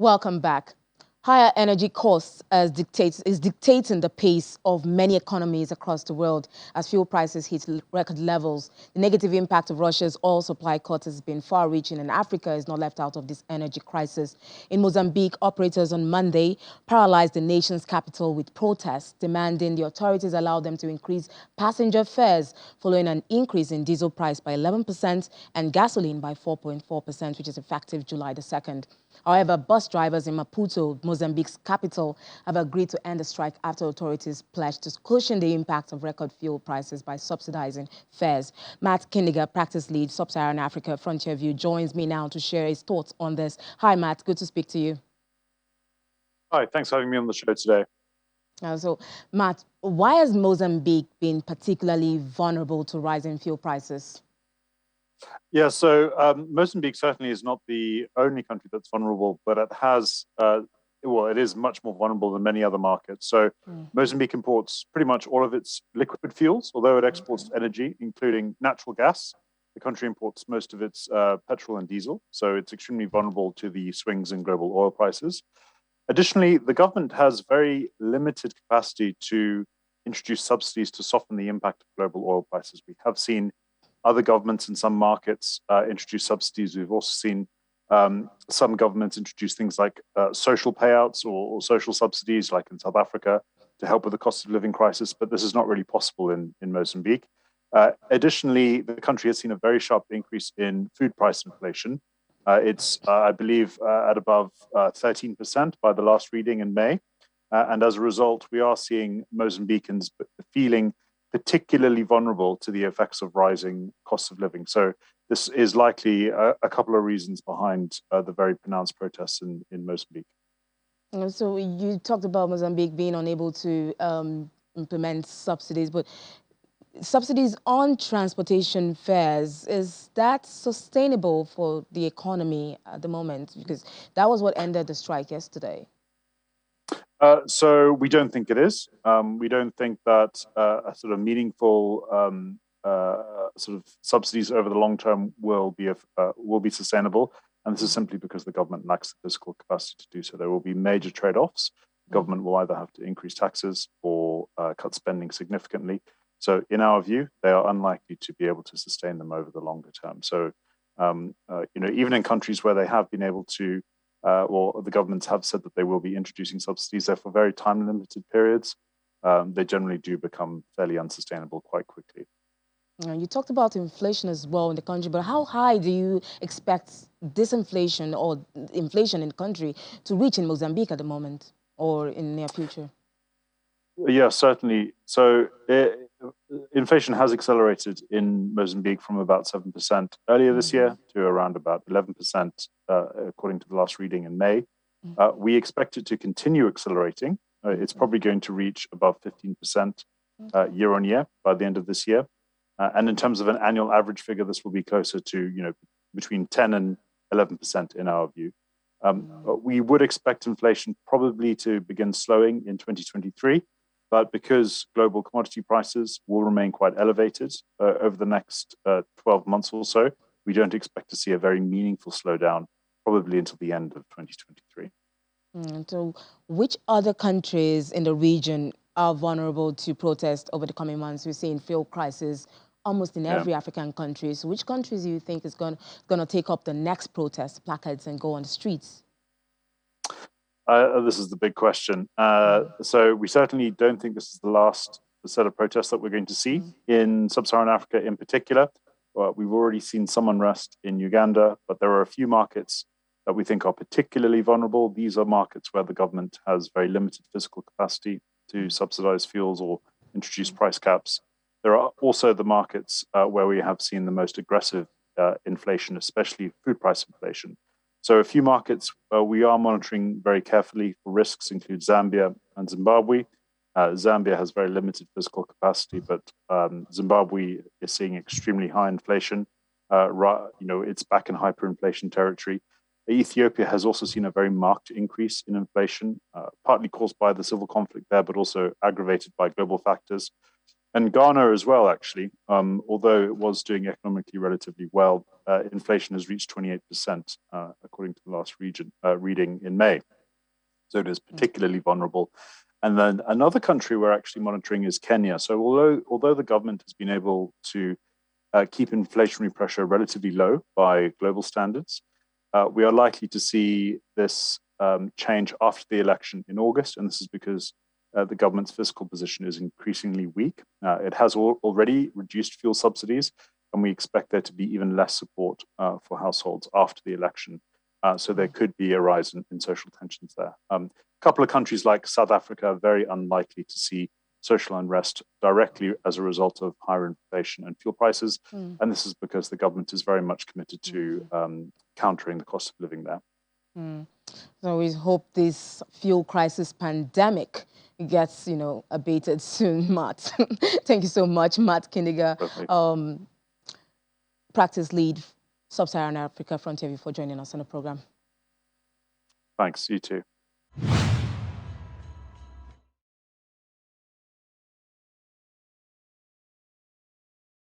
Welcome back. Higher energy costs is dictating the pace of many economies across the world as fuel prices hit record levels. The negative impact of Russia's oil supply cuts has been far-reaching, and Africa is not left out of this energy crisis. In Mozambique, operators on Monday paralyzed the nation's capital with protests demanding the authorities allow them to increase passenger fares following an increase in diesel price by 11% and gasoline by 4.4%, which is effective July the 2nd. However, bus drivers in Maputo, Mozambique's capital, have agreed to end the strike after authorities pledged to cushion the impact of record fuel prices by subsidizing fares. Matt Kindiger, practice lead, Sub-Saharan Africa Frontier View, joins me now to share his thoughts on this. Hi, Matt. Good to speak to you. Hi, thanks for having me on the show today. Matt, why has Mozambique been particularly vulnerable to rising fuel prices? Yeah, so Mozambique certainly is not the only country that's vulnerable, but it has, it is much more vulnerable than many other markets. So Mozambique imports pretty much all of its liquid fuels, although it exports energy, including natural gas. The country imports most of its petrol and diesel, so it's extremely vulnerable to the swings in global oil prices. Additionally, the government has very limited capacity to introduce subsidies to soften the impact of global oil prices. We have seen other governments in some markets introduce subsidies. We've also seen some governments introduce things like social payouts or social subsidies, like in South Africa, to help with the cost of living crisis, but this is not really possible in Mozambique. Additionally, the country has seen a very sharp increase in food price inflation. It's, I believe, at above 13% by the last reading in May. And as a result, we are seeing Mozambicans feeling particularly vulnerable to the effects of rising costs of living. So this is likely a couple of reasons behind the very pronounced protests in Mozambique. So you talked about Mozambique being unable to implement subsidies, but subsidies on transportation fares, is that sustainable for the economy at the moment? Because that was what ended the strike yesterday. So we don't think it is. We don't think that a sort of meaningful sort of subsidies over the long term will be sustainable. And this is simply because the government lacks the fiscal capacity to do so. There will be major trade-offs. The government will either have to increase taxes or cut spending significantly. So in our view, they are unlikely to be able to sustain them over the longer term. So, even in countries where they have been able to, or the governments have said that they will be introducing subsidies there for very time-limited periods, they generally do become fairly unsustainable quite quickly. You talked about inflation as well in the country, but how high do you expect disinflation or inflation in the country to reach in Mozambique at the moment or in the near future? Yeah, certainly. So inflation has accelerated in Mozambique from about 7% earlier this year to around about 11%, according to the last reading in May. We expect it to continue accelerating. It's probably going to reach above 15% year on year by the end of this year. And in terms of an annual average figure, this will be closer to between 10 and 11% in our view. We would expect inflation probably to begin slowing in 2023. But because global commodity prices will remain quite elevated over the next 12 months or so, we don't expect to see a very meaningful slowdown, probably until the end of 2023. So which other countries in the region are vulnerable to protest over the coming months? We're seeing fuel crisis almost in every African country. So which countries do you think is going to take up the next protest placards and go on the streets? This is the big question. So we certainly don't think this is the last set of protests that we're going to see in Sub-Saharan Africa in particular. We've already seen some unrest in Uganda, but there are a few markets that we think are particularly vulnerable. These are markets where the government has very limited fiscal capacity to subsidize fuels or introduce price caps. There are also the markets where we have seen the most aggressive inflation, especially food price inflation. So a few markets we are monitoring very carefully for risks include Zambia and Zimbabwe. Zambia has very limited fiscal capacity, but Zimbabwe is seeing extremely high inflation. It's back in hyperinflation territory. Ethiopia has also seen a very marked increase in inflation, partly caused by the civil conflict there, but also aggravated by global factors. And Ghana as well, actually, although it was doing economically relatively well, inflation has reached 28%, according according to the last reading in May. So it is particularly vulnerable. And then another country we're actually monitoring is Kenya. So although the government has been able to keep inflationary pressure relatively low by global standards, we are likely to see this change after the election in August. And this is because the government's fiscal position is increasingly weak. It has already reduced fuel subsidies, and we expect there to be even less support for households after the election. So there could be a rise in social tensions there. A couple of countries like South Africa are very unlikely to see social unrest directly as a result of higher inflation and fuel prices. And this is because the government is very much committed to countering the cost of living there. So we hope this fuel crisis pandemic gets, abated soon, Matt. Thank you so much, Matt Kindiga, practice lead, Sub-Saharan Africa Frontier, for joining us on the program. Thanks, you too.